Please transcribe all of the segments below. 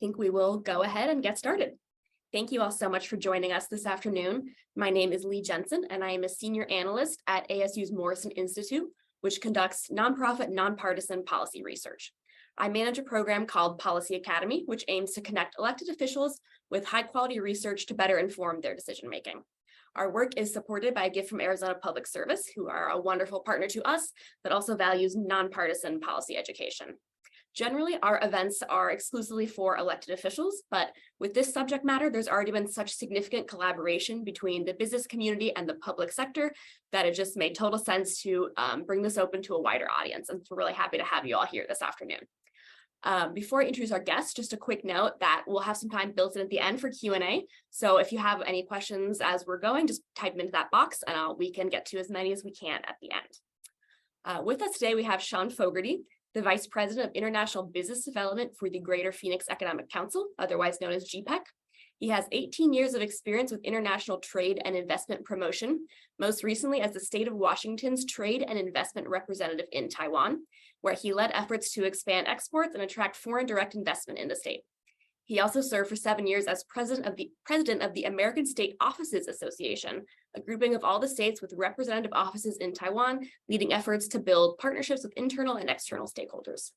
think we will go ahead and get started. Thank you all so much for joining us this afternoon. My name is Lee Jensen, and I am a senior analyst at ASU's Morrison Institute, which conducts nonprofit, nonpartisan policy research. I manage a program called Policy Academy, which aims to connect elected officials with high-quality research to better inform their decision-making. Our work is supported by a gift from Arizona Public Service, who are a wonderful partner to us that also values nonpartisan policy education. Generally, our events are exclusively for elected officials, but with this subject matter, there's already been such significant collaboration between the business community and the public sector that it just made total sense to bring this open to a wider audience. And we're really happy to have you all here this afternoon. Before I introduce our guests, just a quick note that we'll have some time built in at the end for Q&A. So if you have any questions as we're going, just type them into that box and we can get to as many as we can at the end. With us today, we have Sean Fogarty, the Vice President of International Business Development for the Greater Phoenix Economic Council, otherwise known as GPEC. He has 18 years of experience with international trade and investment promotion, most recently as the state of Washington's trade and investment representative in Taiwan, where he led efforts to expand exports and attract foreign direct investment in the state. He also served for 7 years as president of the American State Offices Association, a grouping of all the states with representative offices in Taiwan, leading efforts to build partnerships with internal and external stakeholders.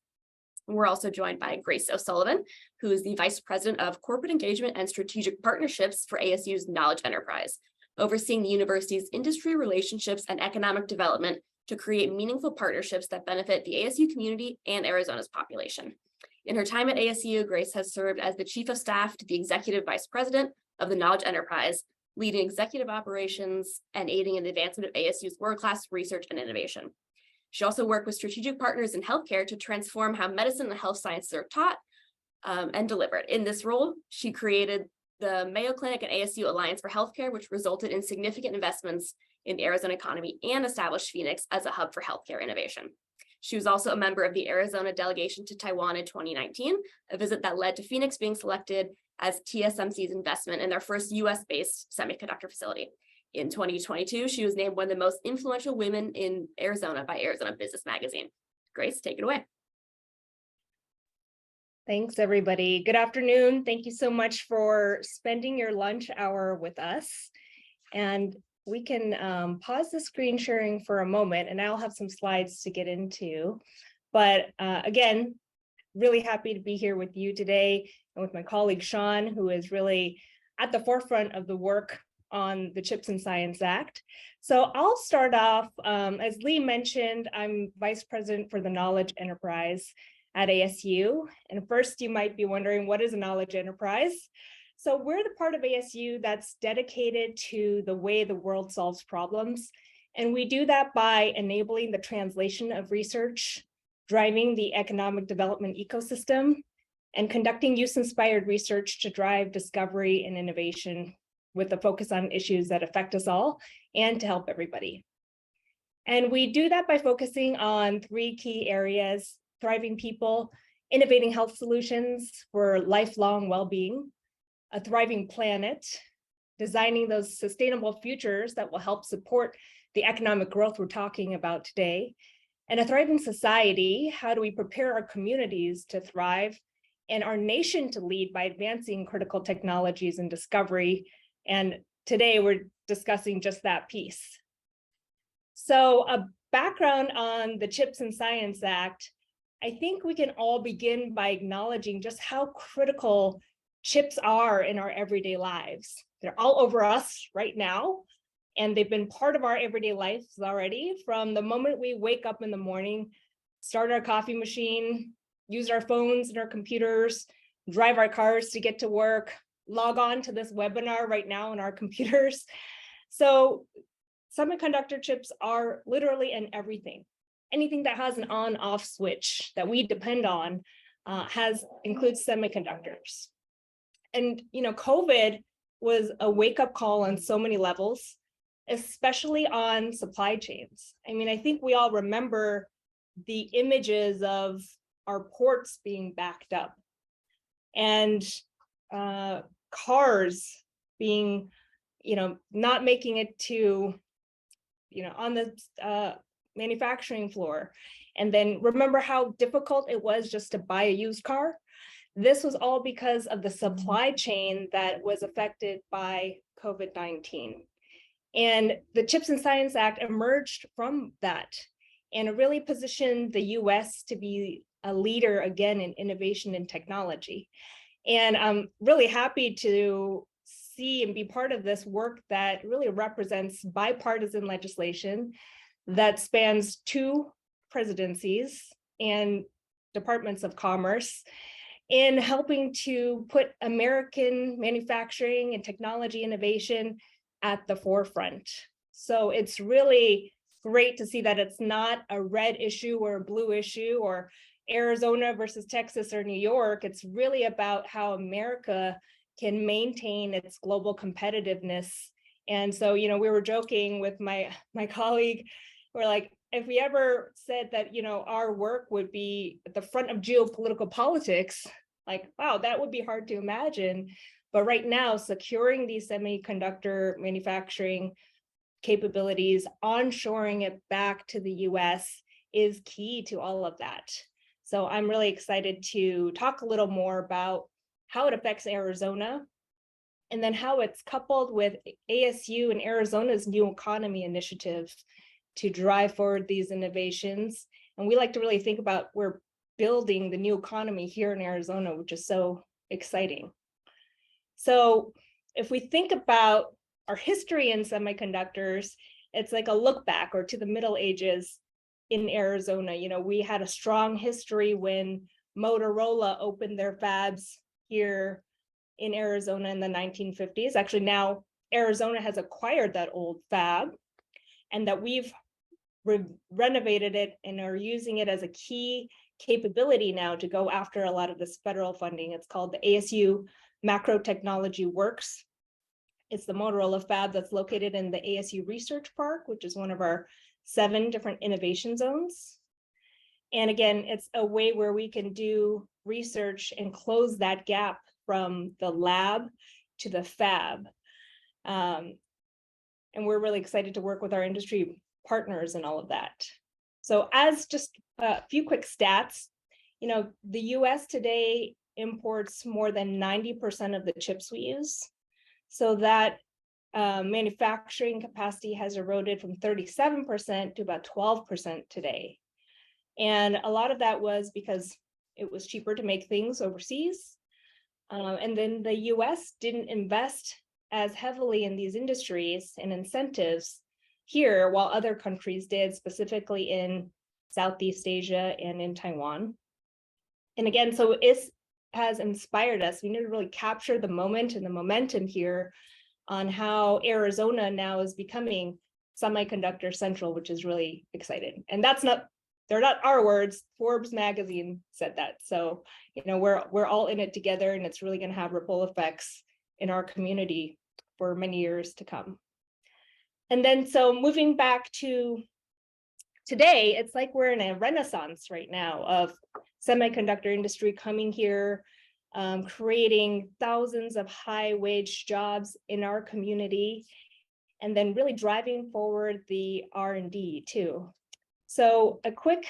And we're also joined by Grace O'Sullivan, who is the Vice President of Corporate Engagement and Strategic Partnerships for ASU's Knowledge Enterprise, overseeing the university's industry relationships and economic development to create meaningful partnerships that benefit the ASU community and Arizona's population. In her time at ASU, Grace has served as the Chief of Staff to the Executive Vice President of the Knowledge Enterprise, leading executive operations and aiding in the advancement of ASU's world-class research and innovation. She also worked with strategic partners in healthcare to transform how medicine and health sciences are taught and delivered. In this role, she created the Mayo Clinic and ASU Alliance for Healthcare, which resulted in significant investments in the Arizona economy and established Phoenix as a hub for healthcare innovation. She was also a member of the Arizona delegation to Taiwan in 2019, a visit that led to Phoenix being selected as TSMC's investment in their first US-based semiconductor facility. In 2022, she was named one of the most influential women in Arizona by Arizona Business Magazine. Grace, take it away. Thanks, everybody. Good afternoon. Thank you so much for spending your lunch hour with us. And we can pause the screen sharing for a moment, and I'll have some slides to get into. But again, really happy to be here with you today and with my colleague, Sean, who is really at the forefront of the work on the CHIPS and Science Act. So I'll start off, as Lee mentioned, I'm Vice President for the Knowledge Enterprise at ASU. And first, you might be wondering, what is a knowledge enterprise? So we're the part of ASU that's dedicated to the way the world solves problems. And we do that by enabling the translation of research, driving the economic development ecosystem, and conducting use-inspired research to drive discovery and innovation with a focus on issues that affect us all and to help everybody. And we do that by focusing on 3 key areas: thriving people, innovating health solutions for lifelong well-being, a thriving planet, designing those sustainable futures that will help support the economic growth we're talking about today, and a thriving society. How do we prepare our communities to thrive and our nation to lead by advancing critical technologies and discovery? And today we're discussing just that piece. So a background on the CHIPS and Science Act, I think we can all begin by acknowledging just how critical chips are in our everyday lives. They're all over us right now, and they've been part of our everyday lives already from the moment we wake up in the morning, start our coffee machine, use our phones and our computers, drive our cars to get to work, log on to this webinar right now on our computers. So semiconductor chips are literally in everything. Anything that has an on-off switch that we depend on includes semiconductors. And COVID was a wake-up call on so many levels, especially on supply chains. I mean, I think we all remember the images of our ports being backed up and cars being, not making it to, on the manufacturing floor. And then remember how difficult it was just to buy a used car. This was all because of the supply chain that was affected by COVID-19. And the CHIPS and Science Act emerged from that, and it really positioned the US to be a leader again in innovation and technology. And I'm really happy to see and be part of this work that really represents bipartisan legislation that spans 2 presidencies and departments of commerce in helping to put American manufacturing and technology innovation at the forefront. So it's really great to see that it's not a red issue or a blue issue or Arizona versus Texas or New York. It's really about how America can maintain its global competitiveness. And so, we were joking with my colleague, we're like, if we ever said that, our work would be at the front of geopolitical politics, like, wow, that would be hard to imagine. But right now, securing these semiconductor manufacturing capabilities, onshoring it back to the US is key to all of that. So I'm really excited to talk a little more about how it affects Arizona, and then how it's coupled with ASU and Arizona's new economy initiative to drive forward these innovations. And we like to really think about we're building the new economy here in Arizona, which is so exciting. So if we think about our history in semiconductors, it's like a look back or to the Middle Ages in Arizona. We had a strong history when Motorola opened their fabs here in Arizona in the 1950s. Actually, now Arizona has acquired that old fab, and that we've renovated it and are using it as a key capability now to go after a lot of this federal funding. It's called the ASU Macro Technology Works. It's the Motorola fab that's located in the ASU Research Park, which is one of our 7 different innovation zones. And again, it's a way where we can do research and close that gap from the lab to the fab. And we're really excited to work with our industry partners and all of that. So as just a few quick stats, the US today imports more than 90% of the chips we use. So that manufacturing capacity has eroded from 37% to about 12% today. And a lot of that was because it was cheaper to make things overseas. And then the US didn't invest as heavily in these industries and incentives here, while other countries did, specifically in Southeast Asia and in Taiwan. And again, so it has inspired us. We need to really capture the moment and the momentum here on how Arizona now is becoming semiconductor central, which is really exciting. And they're not our words. Forbes magazine said that. So, we're all in it together, and it's really going to have ripple effects in our community for many years to come. And then, so moving back to today, it's like we're in a renaissance right now of semiconductor industry coming here, creating thousands of high-wage jobs in our community, and then really driving forward the R&D too. So a quick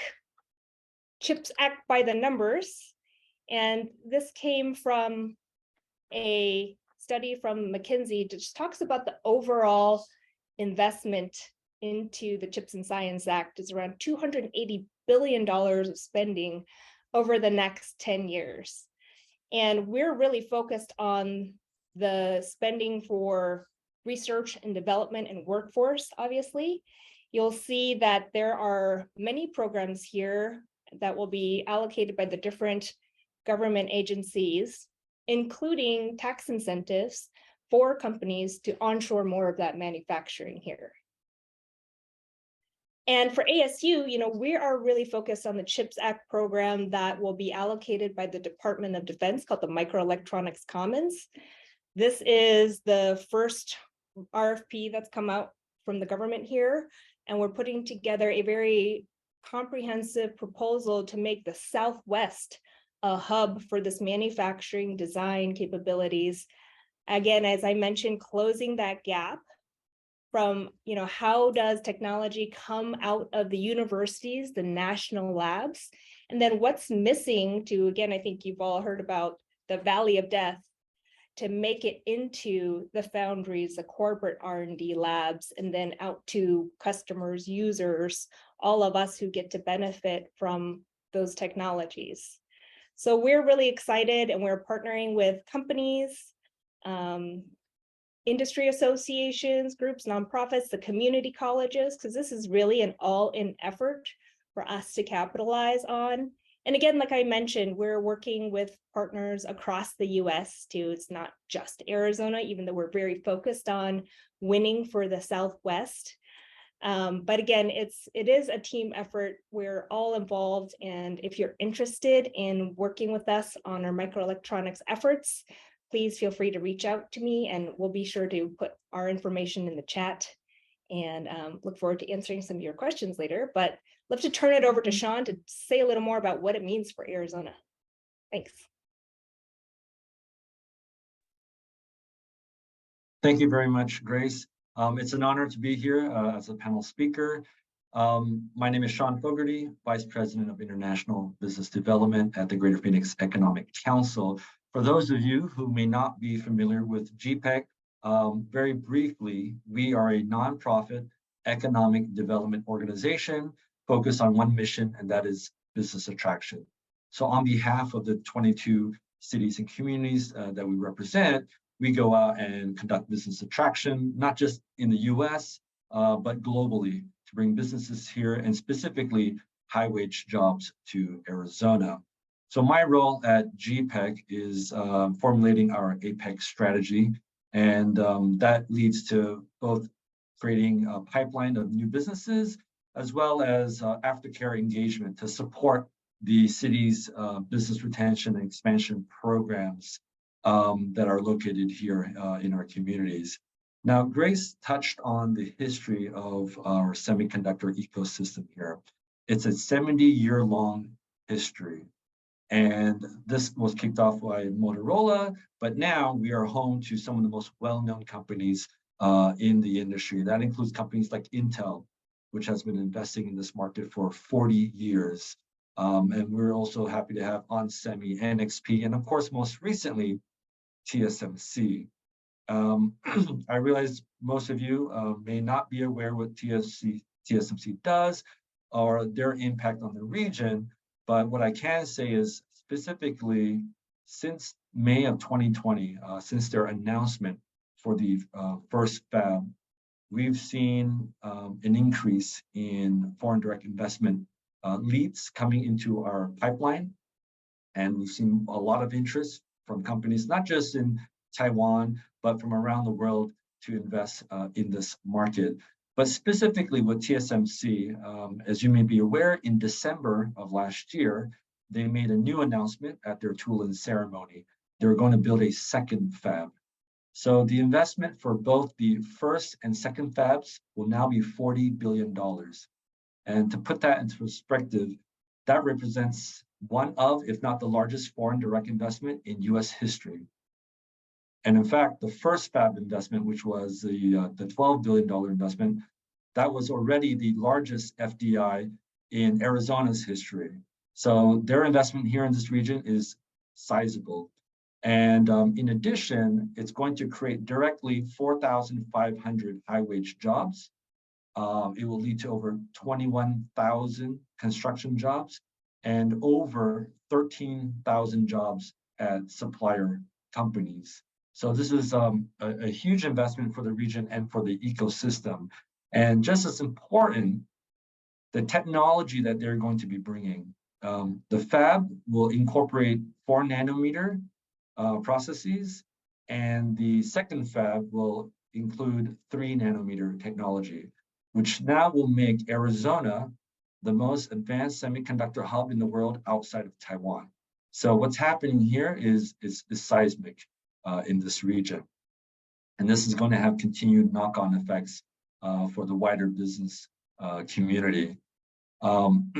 CHIPS Act by the numbers, and this came from a study from McKinsey, which talks about the overall investment into the CHIPS and Science Act is around $280 billion of spending over the next 10 years. And we're really focused on the spending for research and development and workforce, obviously. You'll see that there are many programs here that will be allocated by the different government agencies, including tax incentives for companies to onshore more of that manufacturing here. And for ASU, we are really focused on the CHIPS Act program that will be allocated by the Department of Defense called the Microelectronics Commons. This is the first RFP that's come out from the government here, and we're putting together a very comprehensive proposal to make the Southwest a hub for this manufacturing design capabilities. Again, as I mentioned, closing that gap from, how does technology come out of the universities, the national labs, And then what's missing to, again, I think you've all heard about the Valley of Death, to make it into the foundries, the corporate R&D labs, and then out to customers, users, all of us who get to benefit from those technologies. So we're really excited, and we're partnering with companies, industry associations, groups, nonprofits, the community colleges, because this is really an all-in effort for us to capitalize on. And again, like I mentioned, we're working with partners across the US too. It's not just Arizona, even though we're very focused on winning for the Southwest. But again, it is a team effort. We're all involved. And if you're interested in working with us on our microelectronics efforts, please feel free to reach out to me, and we'll be sure to put our information in the chat, and look forward to answering some of your questions later. But love to turn it over to Sean to say a little more about what it means for Arizona. Thanks. Thank you very much, Grace. It's an honor to be here as a panel speaker. My name is Sean Fogarty, Vice President of International Business Development at the Greater Phoenix Economic Council. For those of you who may not be familiar with GPEC, very briefly, we are a nonprofit economic development organization focused on one mission, and that is business attraction. So on behalf of the 22 cities and communities that we represent, we go out and conduct business attraction, not just in the US, but globally, to bring businesses here, and specifically high-wage jobs to Arizona. So my role at GPEC is formulating our APEC strategy, and that leads to both creating a pipeline of new businesses, as well as aftercare engagement to support the city's business retention and expansion programs that are located here in our communities. Now, Grace touched on the history of our semiconductor ecosystem here. It's a 70-year-long history. And this was kicked off by Motorola, but now we are home to some of the most well-known companies in the industry. That includes companies like Intel, which has been investing in this market for 40 years. And we're also happy to have onsemi, NXP, and of course, most recently, TSMC. I realize most of you may not be aware what TSMC does or their impact on the region, but what I can say is specifically since May of 2020, since their announcement for the first fab, we've seen an increase in foreign direct investment leads coming into our pipeline. And we've seen a lot of interest from companies, not just in Taiwan, but from around the world to invest in this market. But specifically with TSMC, as you may be aware, in December of last year, they made a new announcement at their tool-in ceremony. They're going to build a second fab. So the investment for both the first and second fabs will now be $40 billion. And to put that into perspective, that represents one of, if not the largest foreign direct investment in US history. And in fact, the first fab investment, which was the $12 billion investment, that was already the largest FDI in Arizona's history. So their investment here in this region is sizable. And in addition, it's going to create directly 4,500 high-wage jobs. It will lead to over 21,000 construction jobs and over 13,000 jobs at supplier companies. So this is a huge investment for the region and for the ecosystem. And just as important, the technology that they're going to be bringing. The fab will incorporate 4 nanometer processes, and the second fab will include 3 nanometer technology, which now will make Arizona the most advanced semiconductor hub in the world outside of Taiwan. So what's happening here is seismic in this region. And this is going to have continued knock-on effects for the wider business community.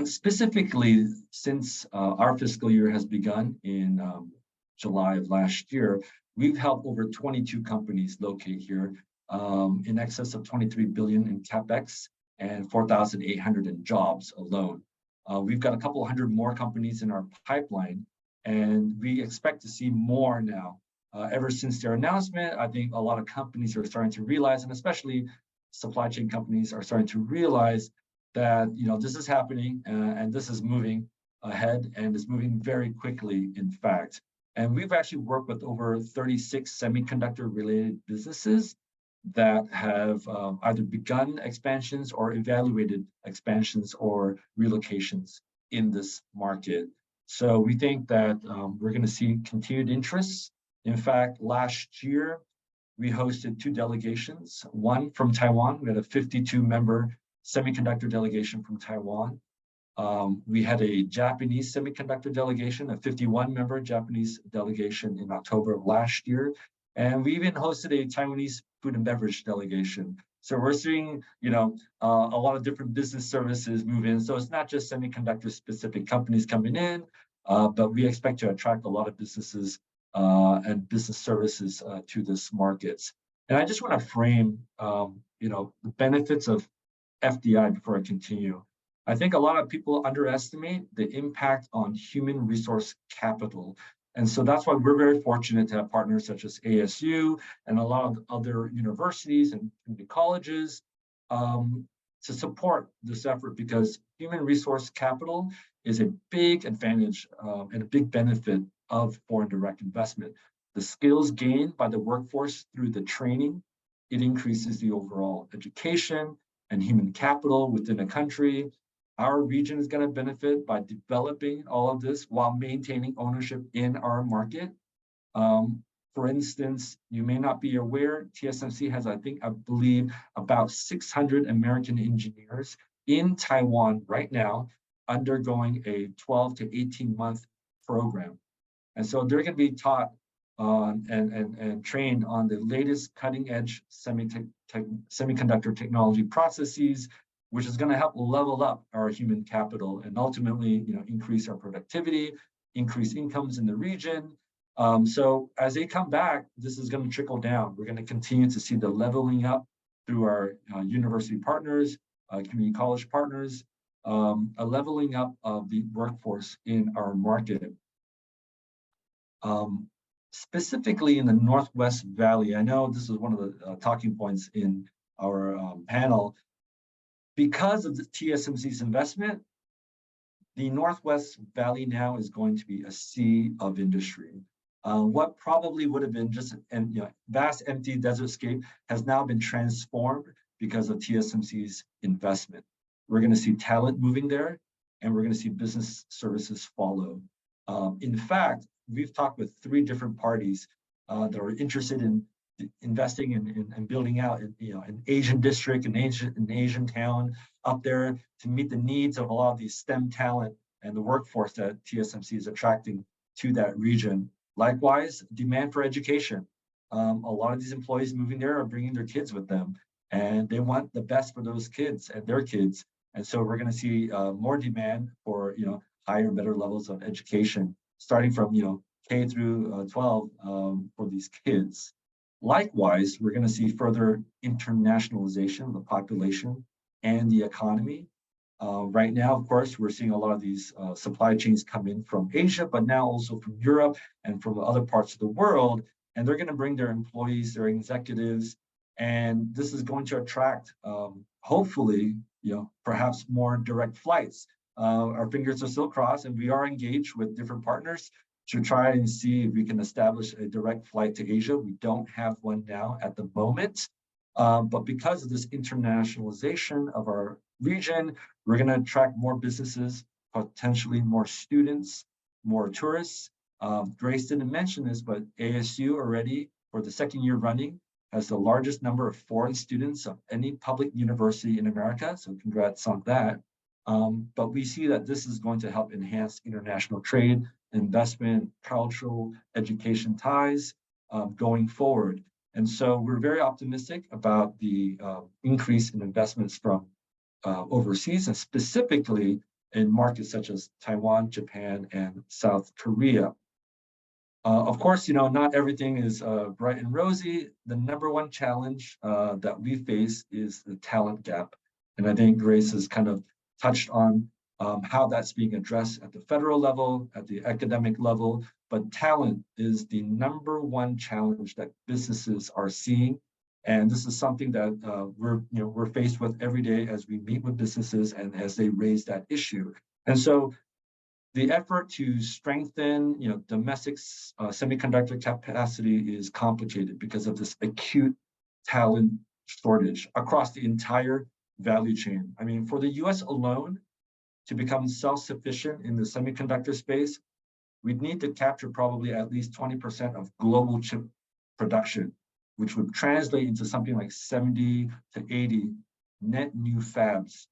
Specifically, since our fiscal year has begun in July of last year, we've helped over 22 companies locate here, in excess of 23 billion in CapEx and 4,800 in jobs alone. We've got a couple hundred more companies in our pipeline, and we expect to see more now. Ever since their announcement, I think a lot of companies are starting to realize, and especially supply chain companies are starting to realize that this is happening and this is moving ahead, and it's moving very quickly, in fact. And we've actually worked with over 36 semiconductor-related businesses that have either begun expansions or evaluated expansions or relocations in this market. So we think that we're going to see continued interest. In fact, last year, we hosted 2 delegations, one from Taiwan. We had a 52-member semiconductor delegation from Taiwan. We had a Japanese semiconductor delegation, a 51-member Japanese delegation in October of last year. And we even hosted a Taiwanese food and beverage delegation. So we're seeing, a lot of different business services move in. So it's not just semiconductor specific companies coming in, but we expect to attract a lot of businesses and business services to this market. And I just want to frame, the benefits of FDI before I continue. I think a lot of people underestimate the impact on human resource capital. And so that's why we're very fortunate to have partners such as ASU and a lot of other universities and community colleges to support this effort, because human resource capital is a big advantage and a big benefit of foreign direct investment. The skills gained by the workforce through the training, it increases the overall education and human capital within a country. Our region is going to benefit by developing all of this while maintaining ownership in our market. For instance, you may not be aware, TSMC has, I believe, about 600 American engineers in Taiwan right now undergoing a 12 to 18-month program. And so they're going to be taught and trained on the latest cutting-edge semiconductor technology processes, which is going to help level up our human capital and ultimately, increase our productivity, increase incomes in the region. So as they come back, this is going to trickle down. We're going to continue to see the leveling up through our university partners, community college partners, a leveling up of the workforce in our market. Specifically in the Northwest Valley, I know this is one of the talking points in our panel. Because of the TSMC's investment, the Northwest Valley now is going to be a sea of industry. What probably would have been just a vast empty desertscape has now been transformed because of TSMC's investment. We're going to see talent moving there, and we're going to see business services follow. In fact, we've talked with 3 different parties that are interested in investing and building out an Asian district, an Asian town up there to meet the needs of a lot of these STEM talent and the workforce that TSMC is attracting to that region. Likewise, demand for education. A lot of these employees moving there are bringing their kids with them, and they want the best for those kids and their kids. And so we're going to see more demand for higher and better levels of education, starting from K through 12 for these kids. Likewise, we're going to see further internationalization of the population and the economy. Right now, of course, we're seeing a lot of these supply chains come in from Asia, but now also from Europe and from other parts of the world. And they're going to bring their employees, their executives, and this is going to attract, hopefully, perhaps more direct flights. Our fingers are still crossed, and we are engaged with different partners to try and see if we can establish a direct flight to Asia. We don't have one now at the moment, but because of this internationalization of our region, we're going to attract more businesses, potentially more students, more tourists. Grace didn't mention this, but ASU already, for the 2nd year running, has the largest number of foreign students of any public university in America, so congrats on that. But we see that this is going to help enhance international trade, investment, cultural, education ties going forward. And so we're very optimistic about the increase in investments from overseas, and specifically in markets such as Taiwan, Japan, and South Korea. Of course, not everything is bright and rosy. The #1 challenge that we face is the talent gap. And I think Grace has kind of touched on how that's being addressed at the federal level, at the academic level. But talent is the #1 challenge that businesses are seeing. And this is something that we're faced with every day as we meet with businesses and as they raise that issue. And so the effort to strengthen domestic semiconductor capacity is complicated because of this acute talent shortage across the entire value chain. I mean, for the US alone, to become self-sufficient in the semiconductor space, we'd need to capture probably at least 20% of global chip production, which would translate into something like 70 to 80 net new fabs,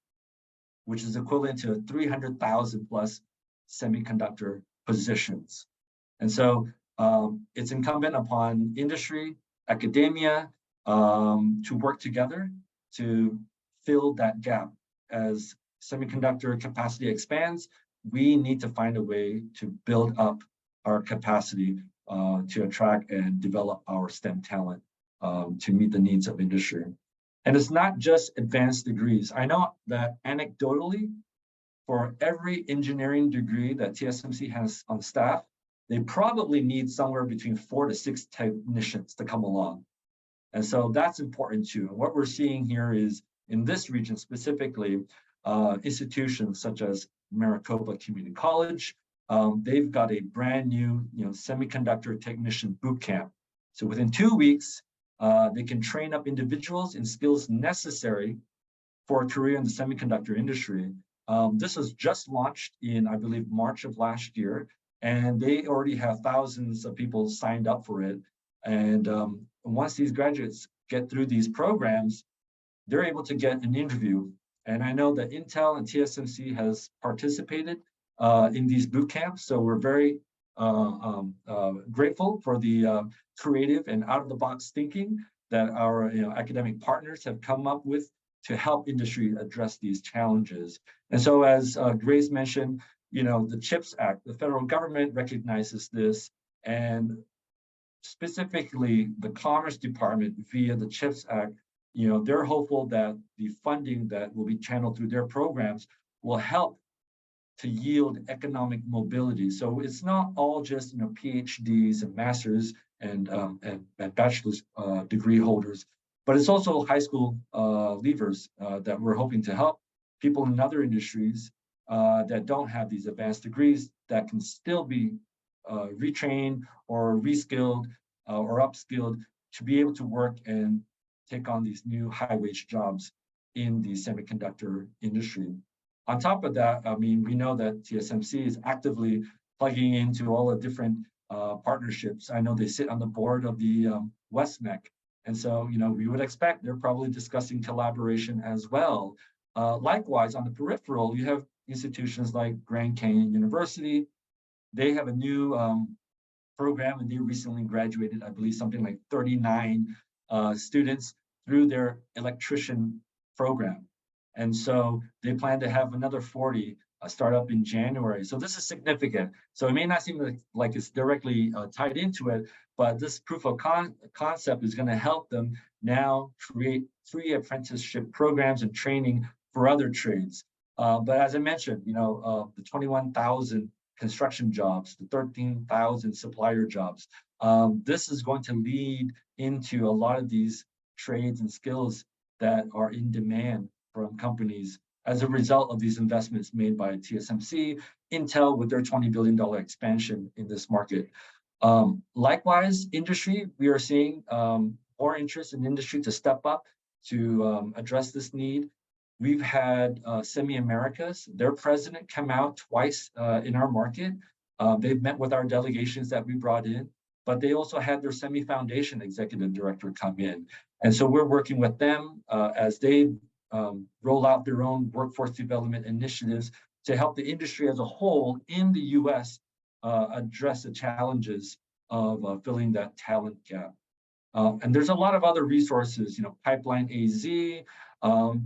which is equivalent to 300,000 plus semiconductor positions. And so it's incumbent upon industry, academia, to work together to fill that gap. As semiconductor capacity expands, we need to find a way to build up our capacity to attract and develop our STEM talent to meet the needs of industry. And it's not just advanced degrees. I know that anecdotally, for every engineering degree that TSMC has on staff, they probably need somewhere between 4 to 6 technicians to come along. And so that's important too. And what we're seeing here is in this region specifically, institutions such as Maricopa Community College, they've got a brand new semiconductor technician boot camp. So within 2 weeks, they can train up individuals in skills necessary for a career in the semiconductor industry. This was just launched in, I believe, March of last year, and they already have thousands of people signed up for it. And once these graduates get through these programs, they're able to get an interview. And I know that Intel and TSMC has participated in these boot camps, so we're very grateful for the creative and out-of-the-box thinking that our academic partners have come up with to help industry address these challenges. And so as Grace mentioned, the CHIPS Act, the federal government recognizes this, and specifically the Commerce Department via the CHIPS Act, they're hopeful that the funding that will be channeled through their programs will help to yield economic mobility. So it's not all just PhDs and masters and bachelor's degree holders, but it's also high school leavers that we're hoping to help people in other industries that don't have these advanced degrees that can still be retrained or reskilled or upskilled to be able to work and take on these new high-wage jobs in the semiconductor industry. On top of that, I mean, we know that TSMC is actively plugging into all the different partnerships. I know they sit on the board of the WestMech. And so, we would expect they're probably discussing collaboration as well. Likewise, on the peripheral, you have institutions like Grand Canyon University. They have a new program, and they recently graduated, I believe, something like 39 students through their electrician program. And so they plan to have another 40 start up in January. So this is significant. So it may not seem like it's directly tied into it, but this proof of concept is going to help them now create free apprenticeship programs and training for other trades. But as I mentioned, the 21,000 construction jobs, the 13,000 supplier jobs, this is going to lead into a lot of these trades and skills that are in demand from companies as a result of these investments made by TSMC, Intel with their $20 billion expansion in this market. Likewise, industry, we are seeing more interest in industry to step up to address this need. We've had Semi Americas, their president, come out twice in our market. They've met with our delegations that we brought in, but they also had their Semi Foundation executive director come in. And so we're working with them as they roll out their own workforce development initiatives to help the industry as a whole in the US address the challenges of filling that talent gap. And there's a lot of other resources, Pipeline AZ,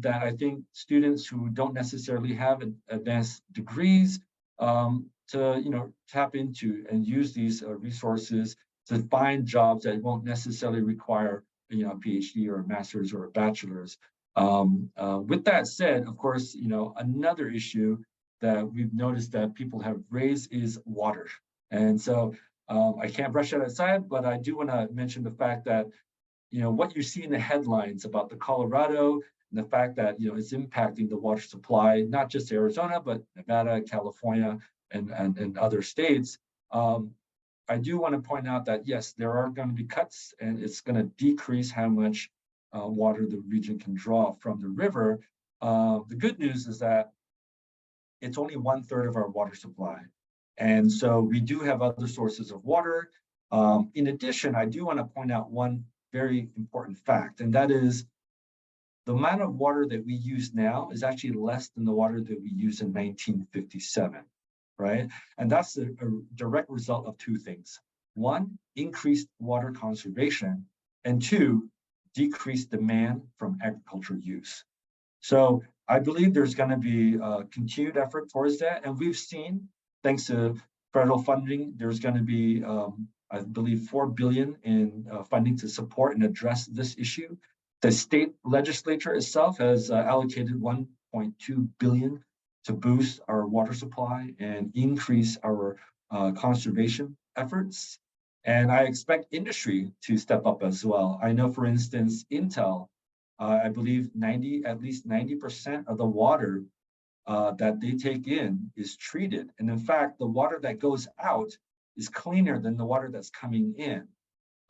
that I think students who don't necessarily have advanced degrees to tap into and use these resources to find jobs that won't necessarily require a PhD or a master's or a bachelor's. With that said, of course, another issue that we've noticed that people have raised is water. And so I can't brush that aside, but I do want to mention the fact that, what you see in the headlines about the Colorado and the fact that, it's impacting the water supply, not just Arizona, but Nevada, California, and other states. I do want to point out that, yes, there are going to be cuts, and it's going to decrease how much water the region can draw from the river. The good news is that it's only 1/3 of our water supply. And so we do have other sources of water. In addition, I do want to point out one very important fact, and that is the amount of water that we use now is actually less than the water that we used in 1957, right? And that's a direct result of two things. One, increased water conservation, and two, decreased demand from agricultural use. So I believe there's going to be a continued effort towards that. And we've seen, thanks to federal funding, there's going to be, I believe, $4 billion in funding to support and address this issue. The state legislature itself has allocated $1.2 billion to boost our water supply and increase our conservation efforts. And I expect industry to step up as well. I know, for instance, Intel, I believe at least 90% of the water that they take in is treated. And in fact, the water that goes out is cleaner than the water that's coming in.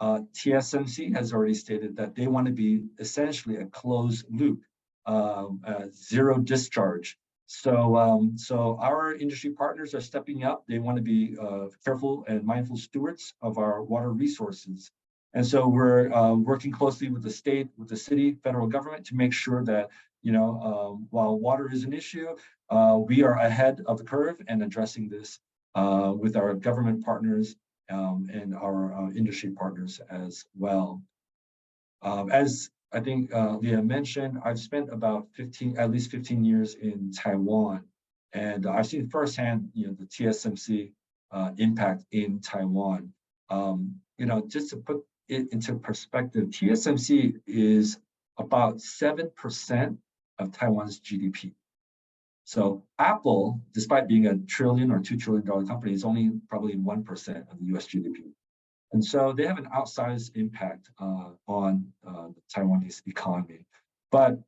TSMC has already stated that they want to be essentially a closed loop, zero discharge. So our industry partners are stepping up. They want to be careful and mindful stewards of our water resources. And so we're working closely with the state, with the city, federal government to make sure that, while water is an issue, we are ahead of the curve and addressing this with our government partners and our industry partners as well. As I think Leah mentioned, I've spent about at least 15 years in Taiwan, and I've seen firsthand, the TSMC impact in Taiwan. Just to put it into perspective, TSMC is about 7% of Taiwan's GDP. So Apple, despite being a $1 trillion or $2 trillion company, is only probably 1% of the US GDP. And so they have an outsized impact on the Taiwanese economy. But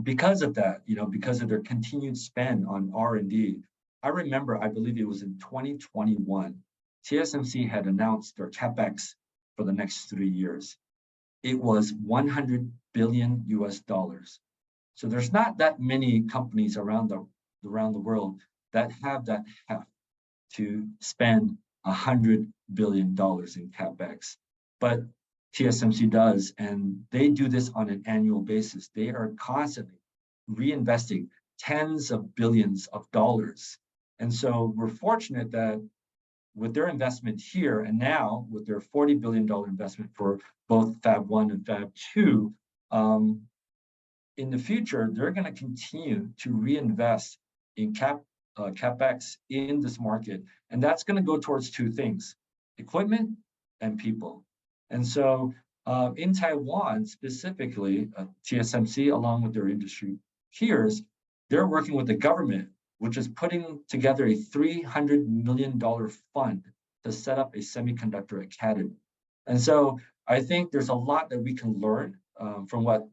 because of that, because of their continued spend on R&D, I remember, I believe it was in 2021, TSMC had announced their CapEx for the next 3 years. It was $100 billion US. So there's not that many companies around the world that have that heft to spend $100 billion in CapEx. But TSMC does, and they do this on an annual basis. They are constantly reinvesting tens of billions of dollars. And so we're fortunate that with their investment here and now with their $40 billion investment for both Fab 1 and Fab 2, in the future, they're going to continue to reinvest in CapEx in this market. And that's going to go towards two things: equipment and people. And so in Taiwan, specifically, TSMC, along with their industry peers, they're working with the government, which is putting together a $300 million fund to set up a semiconductor academy. And so I think there's a lot that we can learn from what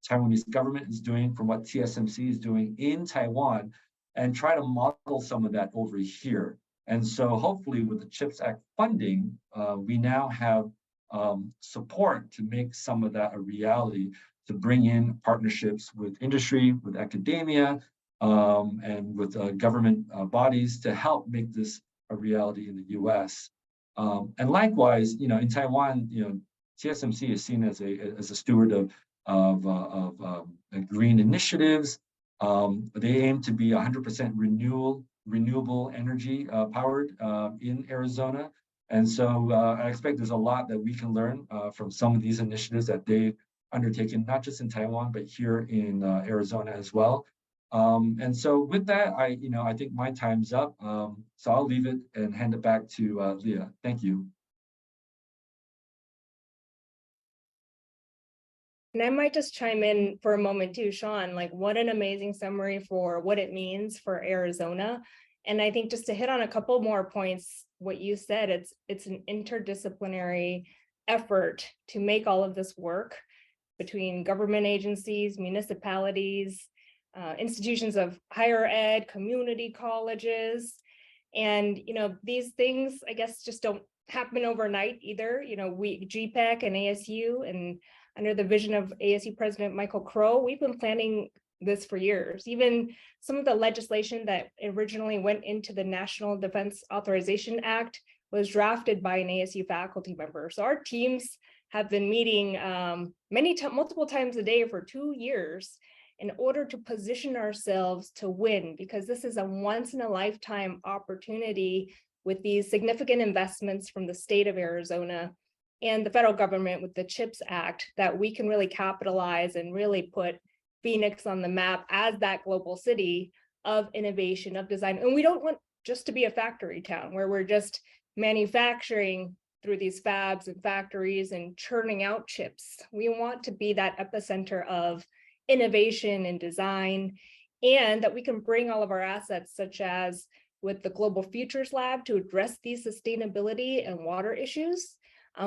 Taiwanese government is doing, from what TSMC is doing in Taiwan, and try to model some of that over here. And so hopefully with the CHIPS Act funding, we now have support to make some of that a reality, to bring in partnerships with industry, with academia, and with government bodies to help make this a reality in the US. And likewise, in Taiwan, TSMC is seen as a steward of green initiatives. They aim to be 100% renewable energy powered in Arizona. And so I expect there's a lot that we can learn from some of these initiatives that they've undertaken, not just in Taiwan, but here in Arizona as well. And so with that, I think my time's up. So I'll leave it and hand it back to Leah. Thank you. And I might just chime in for a moment too, Sean, like what an amazing summary for what it means for Arizona. And I think just to hit on a couple more points, what you said, it's an interdisciplinary effort to make all of this work between government agencies, municipalities, institutions of higher ed, community colleges. And, these things, I guess, just don't happen overnight either. We, GPEC and ASU, and under the vision of ASU President Michael Crow, we've been planning this for years. Even some of the legislation that originally went into the National Defense Authorization Act was drafted by an ASU faculty member. So our teams have been meeting multiple times a day for 2 years in order to position ourselves to win, because this is a once in a lifetime opportunity with these significant investments from the state of Arizona and the federal government with the CHIPS Act that we can really capitalize and really put Phoenix on the map as that global city of innovation, of design. And we don't want just to be a factory town where we're just manufacturing through these fabs and factories and churning out chips. We want to be that epicenter of innovation and design, and that we can bring all of our assets, such as with the Global Futures Lab, to address these sustainability and water issues.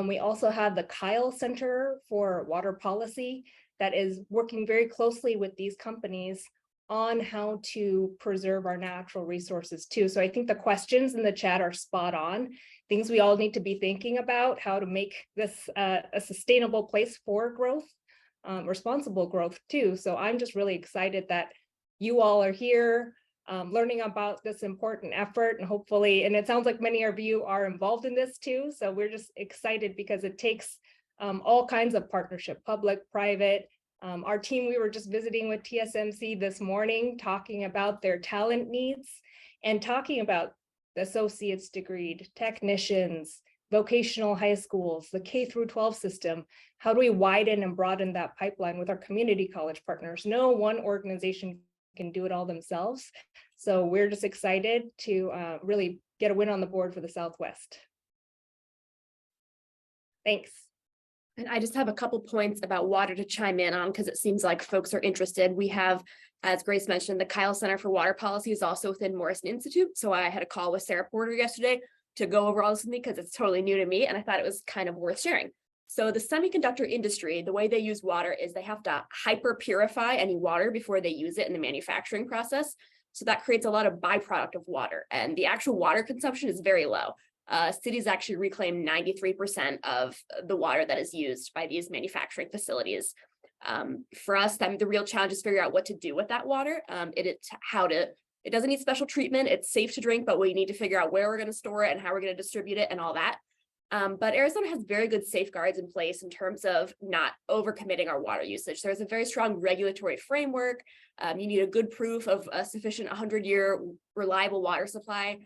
We also have the Kyle Center for Water Policy that is working very closely with these companies on how to preserve our natural resources too. So I think the questions in the chat are spot on. Things we all need to be thinking about, how to make this a sustainable place for growth, responsible growth too. So I'm just really excited that you all are here learning about this important effort, and hopefully, and it sounds like many of you are involved in this too. So we're just excited because it takes all kinds of partnership, public, private. Our team, we were just visiting with TSMC this morning, talking about their talent needs and talking about the associate's degree, technicians, vocational high schools, the K through 12 system. How do we widen and broaden that pipeline with our community college partners? No one organization can do it all themselves. So we're just excited to really get a win on the board for the Southwest. Thanks. And I just have a couple points about water to chime in on, because it seems like folks are interested. We have, as Grace mentioned, the Kyle Center for Water Policy is also within Morrison Institute. So I had a call with Sarah Porter yesterday to go over all this with me, because it's totally new to me and I thought it was kind of worth sharing. So the semiconductor industry, the way they use water is they have to hyper purify any water before they use it in the manufacturing process. So that creates a lot of byproduct of water, and the actual water consumption is very low. Cities actually reclaim 93% of the water that is used by these manufacturing facilities. For us, the real challenge is figure out what to do with that water. It doesn't need special treatment. It's safe to drink, but we need to figure out where we're going to store it and how we're going to distribute it and all that. But Arizona has very good safeguards in place in terms of not overcommitting our water usage. There's a very strong regulatory framework. You need a good proof of a sufficient 100-year reliable water supply.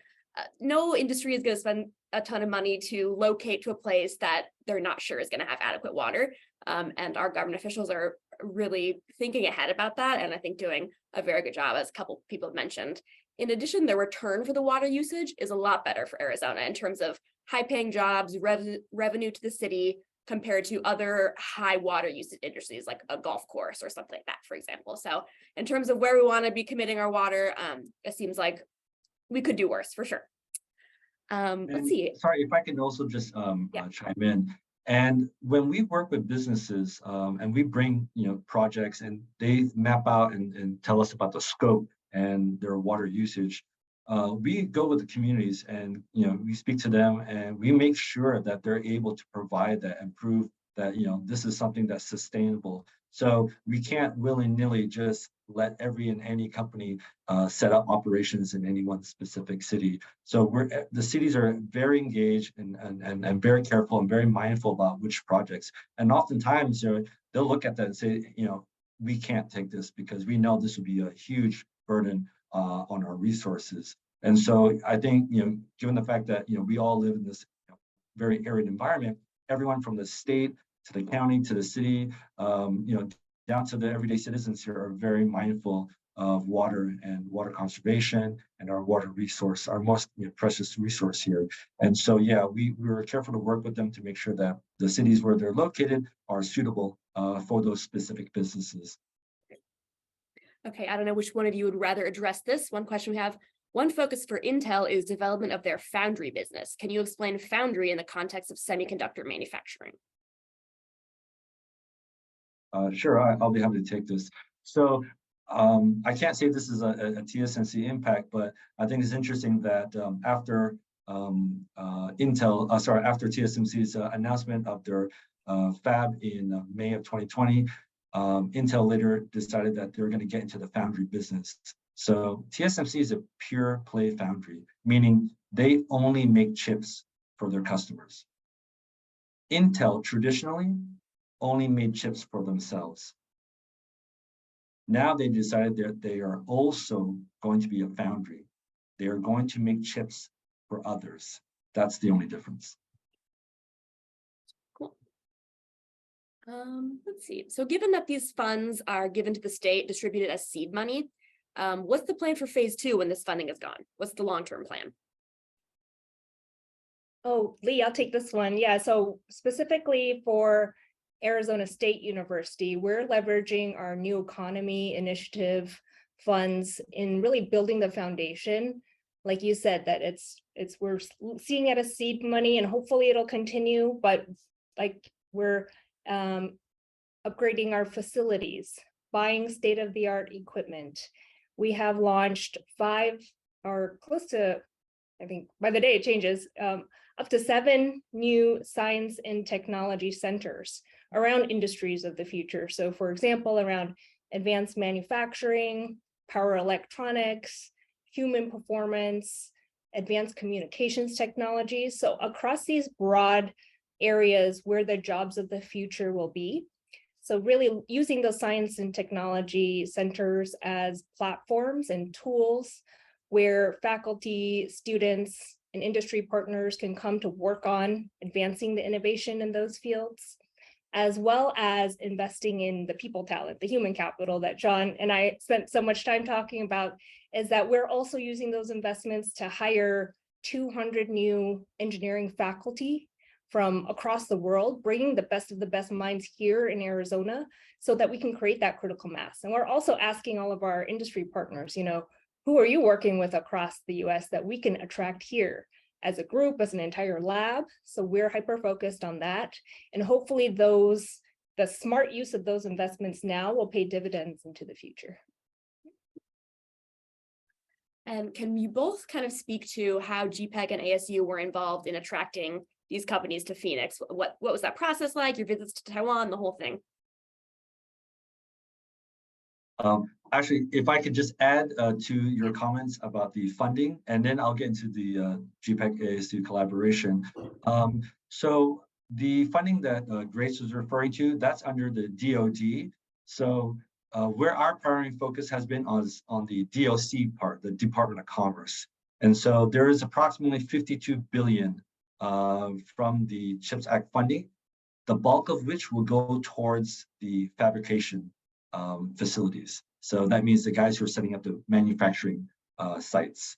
No industry is going to spend a ton of money to locate to a place that they're not sure is going to have adequate water. And our government officials are really thinking ahead about that, and I think doing a very good job, as a couple people have mentioned. In addition, the return for the water usage is a lot better for Arizona in terms of high-paying jobs, revenue to the city, compared to other high water usage industries like a golf course or something like that, for example. So in terms of where we want to be committing our water, it seems like we could do worse for sure. Let's see. Sorry, if I can also just chime in. And when we work with businesses and we bring projects and they map out and tell us about the scope and their water usage, we go with the communities and we speak to them and we make sure that they're able to provide that and prove that this is something that's sustainable. So we can't willy-nilly just let every and any company set up operations in any one specific city. So the cities are very engaged and very careful and very mindful about which projects. And oftentimes they'll look at that and say, we can't take this because we know this would be a huge burden on our resources. And so I think, given the fact that, we all live in this very arid environment, everyone from the state to the county to the city, down to the everyday citizens here are very mindful of water and water conservation and our water resource, our most precious resource here. And so, yeah, we were careful to work with them to make sure that the cities where they're located are suitable for those specific businesses. Okay, I don't know which one of you would rather address this. One question we have, one focus for Intel is development of their foundry business. Can you explain foundry in the context of semiconductor manufacturing? Sure, I'll be happy to take this. So I can't say this is a TSMC impact, but I think it's interesting that after after TSMC's announcement of their fab in May of 2020, Intel later decided that they're going to get into the foundry business. So TSMC is a pure play foundry, meaning they only make chips for their customers. Intel traditionally only made chips for themselves. Now they decided that they are also going to be a foundry. They are going to make chips for others. That's the only difference. Cool. Let's see. So given that these funds are given to the state, distributed as seed money, what's the plan for phase 2 when this funding is gone? What's the long-term plan? Oh, Lee, I'll take this one. Yeah, so specifically for Arizona State University, we're leveraging our new economy initiative funds in really building the foundation. Like you said, that we're seeing it as seed money and hopefully it'll continue, but like we're upgrading our facilities, buying state-of-the-art equipment. We have launched 5 or close to, I think by the day it changes, up to 7 new science and technology centers around industries of the future. So for example, around advanced manufacturing, power electronics, human performance, advanced communications technologies. So across these broad areas where the jobs of the future will be. So really using those science and technology centers as platforms and tools where faculty, students, and industry partners can come to work on advancing the innovation in those fields, as well as investing in the people talent, the human capital that John and I spent so much time talking about, is that we're also using those investments to hire 200 new engineering faculty from across the world, bringing the best of the best minds here in Arizona so that we can create that critical mass. And we're also asking all of our industry partners, who are you working with across the US that we can attract here as a group, as an entire lab? So we're hyper-focused on that. And hopefully the smart use of those investments now will pay dividends into the future. And can you both kind of speak to how GPEC and ASU were involved in attracting these companies to Phoenix? What was that process like, your visits to Taiwan, the whole thing? Actually, if I could just add to your comments about the funding, and then I'll get into the GPEC ASU collaboration. So the funding that Grace was referring to, that's under the DoD. So where our primary focus has been on the DOC part, the Department of Commerce. And so there is approximately $52 billion from the CHIPS Act funding, the bulk of which will go towards the fabrication facilities. So that means the guys who are setting up the manufacturing sites.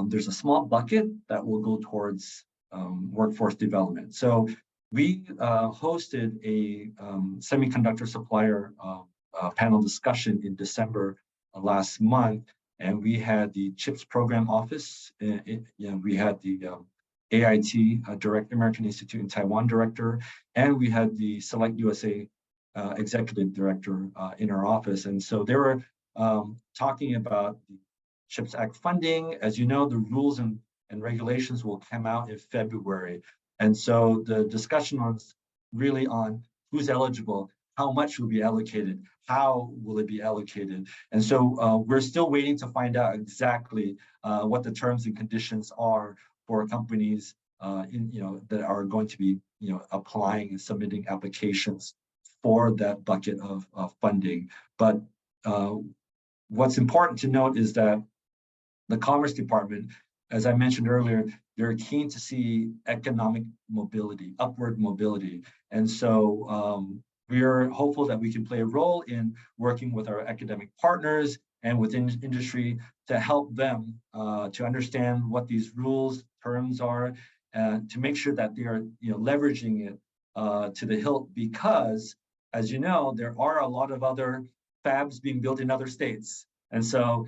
There's a small bucket that will go towards workforce development. So we hosted a semiconductor supplier panel discussion in December last month, and we had the CHIPS program office. We had the AIT director, American Institute in Taiwan director, and we had the Select USA executive director in our office. And so they were talking about the CHIPS Act funding. As you know, the rules and regulations will come out in February. And so the discussion was really on who's eligible, how much will be allocated, how will it be allocated. And so we're still waiting to find out exactly what the terms and conditions are for companies that are going to be applying and submitting applications for that bucket of funding. But what's important to note is that the Commerce Department, as I mentioned earlier, they're keen to see economic mobility, upward mobility. And so we're hopeful that we can play a role in working with our academic partners and within industry to help them to understand what these rules, terms are, and to make sure that they are leveraging it to the hilt, because as you know, there are a lot of other fabs being built in other states. And so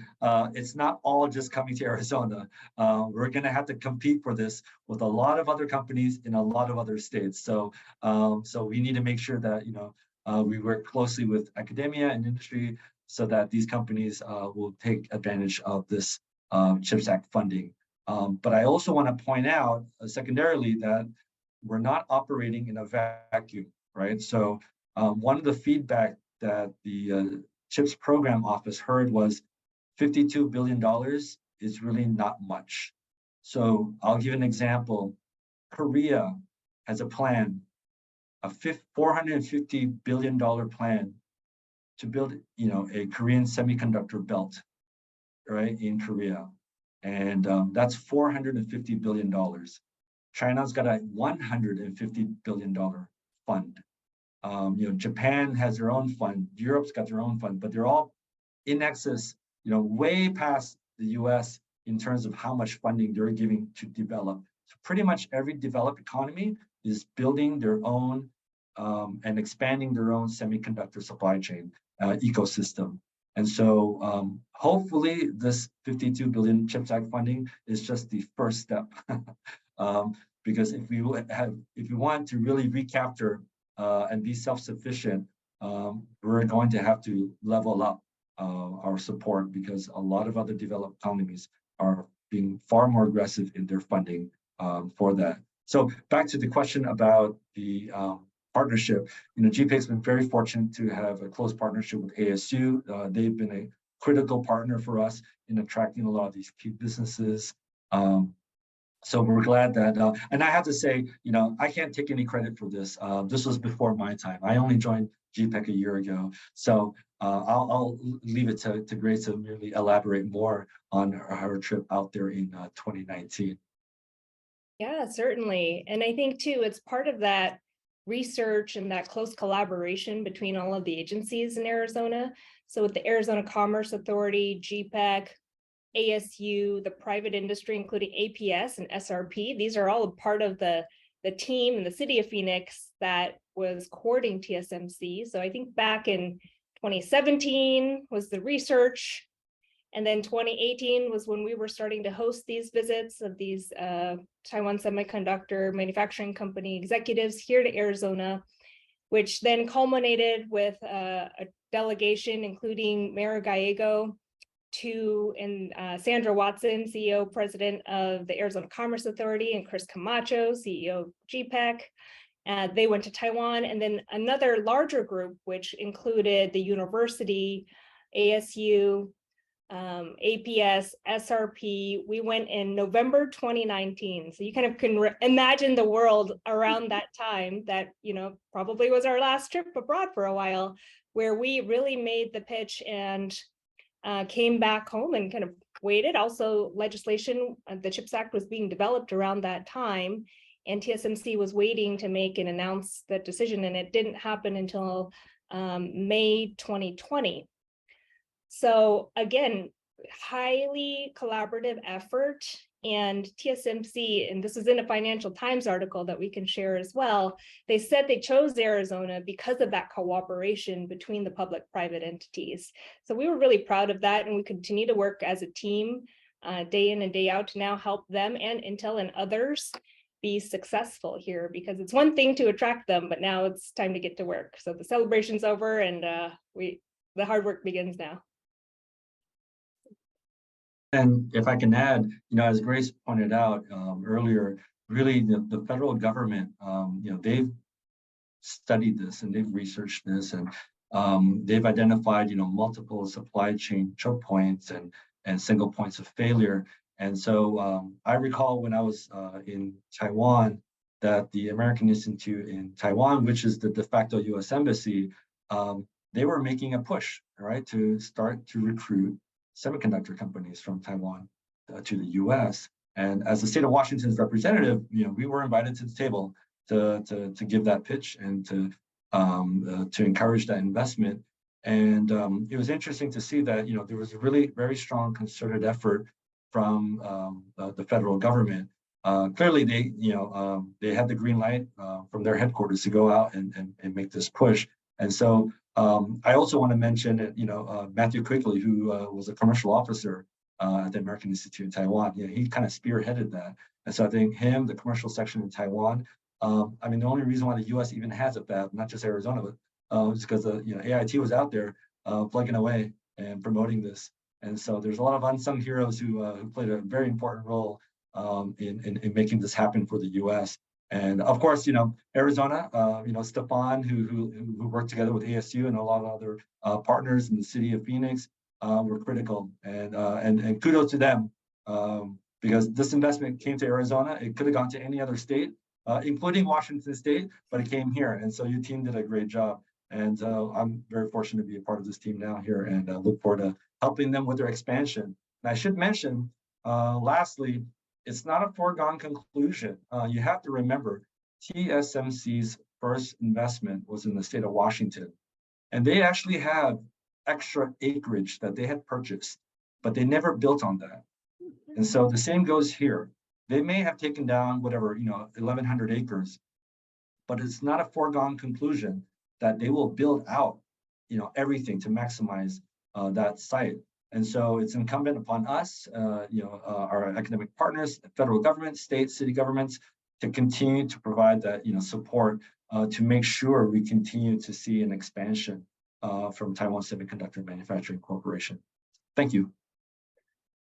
it's not all just coming to Arizona. We're going to have to compete for this with a lot of other companies in a lot of other states. So so we need to make sure that we work closely with academia and industry so that these companies will take advantage of this CHIPS Act funding. But I also want to point out secondarily that we're not operating in a vacuum, right? So one of the feedback that the CHIPS program office heard was $52 billion is really not much. So I'll give an example. Korea has a plan, a $450 billion plan to build, a Korean semiconductor belt, right, in Korea. And that's $450 billion. China's got a $150 billion fund. Japan has their own fund, Europe's got their own fund, but they're all in excess, way past the US in terms of how much funding they're giving to develop. So pretty much every developed economy is building their own and expanding their own semiconductor supply chain ecosystem. And so hopefully this 52 billion CHIPS Act funding is just the first step. Because if we want to really recapture and be self-sufficient, we're going to have to level up our support, because a lot of other developed economies are being far more aggressive in their funding for that. So back to the question about the partnership, GPAC's been very fortunate to have a close partnership with ASU. They've been a critical partner for us in attracting a lot of these key businesses. So we're glad that, and I have to say, I can't take any credit for this. This was before my time. I only joined GPAC a year ago. So I'll leave it to Grace to really elaborate more on her trip out there in 2019. Yeah, certainly. And I think too, it's part of that research and that close collaboration between all of the agencies in Arizona. So with the Arizona Commerce Authority, GPAC, ASU, the private industry, including APS and SRP, these are all a part of the team in the city of Phoenix that was courting TSMC. So I think back in 2017 was the research, and then 2018 was when we were starting to host these visits of these Taiwan Semiconductor Manufacturing Company executives here to Arizona, which then culminated with a delegation including Mayor Gallego and Sandra Watson, CEO, President of the Arizona Commerce Authority, and Chris Camacho, CEO of GPAC. They went to Taiwan, and then another larger group, which included the university, ASU, APS, SRP. We went in November 2019. So you kind of can imagine the world around that time that, probably was our last trip abroad for a while, where we really made the pitch and came back home and kind of waited. Also, legislation, the CHIPS Act was being developed around that time, and TSMC was waiting to make and announce that decision, and it didn't happen until May 2020. So again, highly collaborative effort, and TSMC, and this is in a Financial Times article that we can share as well, they said they chose Arizona because of that cooperation between the public-private entities. So we were really proud of that, and we continue to work as a team day in and day out to now help them and Intel and others be successful here, because it's one thing to attract them, but now it's time to get to work. So the celebration's over, and the hard work begins now. And if I can add, as Grace pointed out earlier, really the federal government, they've studied this and they've researched this, and they've identified, multiple supply chain choke points and single points of failure. And so I recall when I was in Taiwan that the American Institute in Taiwan, which is the de facto US embassy, they were making a push, right, to start to recruit semiconductor companies from Taiwan to the US. And as the state of Washington's representative, we were invited to the table to give that pitch and to encourage that investment. And it was interesting to see that, there was a really very strong concerted effort from the federal government. Clearly, they had the green light from their headquarters to go out and make this push. And so I also want to mention that, Matthew Quigley, who was a commercial officer at the American Institute in Taiwan, he kind of spearheaded that. And so I think him, the commercial section in Taiwan, I mean, the only reason why the US even has a fab, not just Arizona, but is because AIT was out there plugging away and promoting this. And so there's a lot of unsung heroes who played a very important role in making this happen for the US. And of course, Arizona, Stefan, who worked together with ASU and a lot of other partners in the city of Phoenix, were critical. And kudos to them, because this investment came to Arizona. It could have gone to any other state, including Washington State, but it came here. And so your team did a great job. And I'm very fortunate to be a part of this team now here, and look forward to helping them with their expansion. And I should mention, lastly, it's not a foregone conclusion. You have to remember, TSMC's first investment was in the state of Washington, and they actually have extra acreage that they had purchased, but they never built on that. And so the same goes here. They may have taken down 1,100 acres, but it's not a foregone conclusion that they will build out, everything to maximize that site. And so it's incumbent upon us, our academic partners, federal government, state, city governments, to continue to provide that, support to make sure we continue to see an expansion from Taiwan Semiconductor Manufacturing Corporation. Thank you.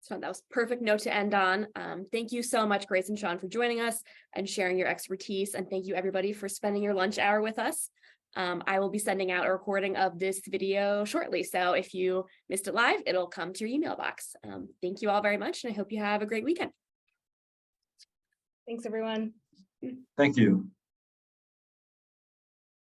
So that was a perfect note to end on. Thank you so much, Grace and Sean, for joining us and sharing your expertise. And thank you, everybody, for spending your lunch hour with us. I will be sending out a recording of this video shortly. So if you missed it live, it'll come to your email box. Thank you all very much, and I hope you have a great weekend. Thanks, everyone. Thank you.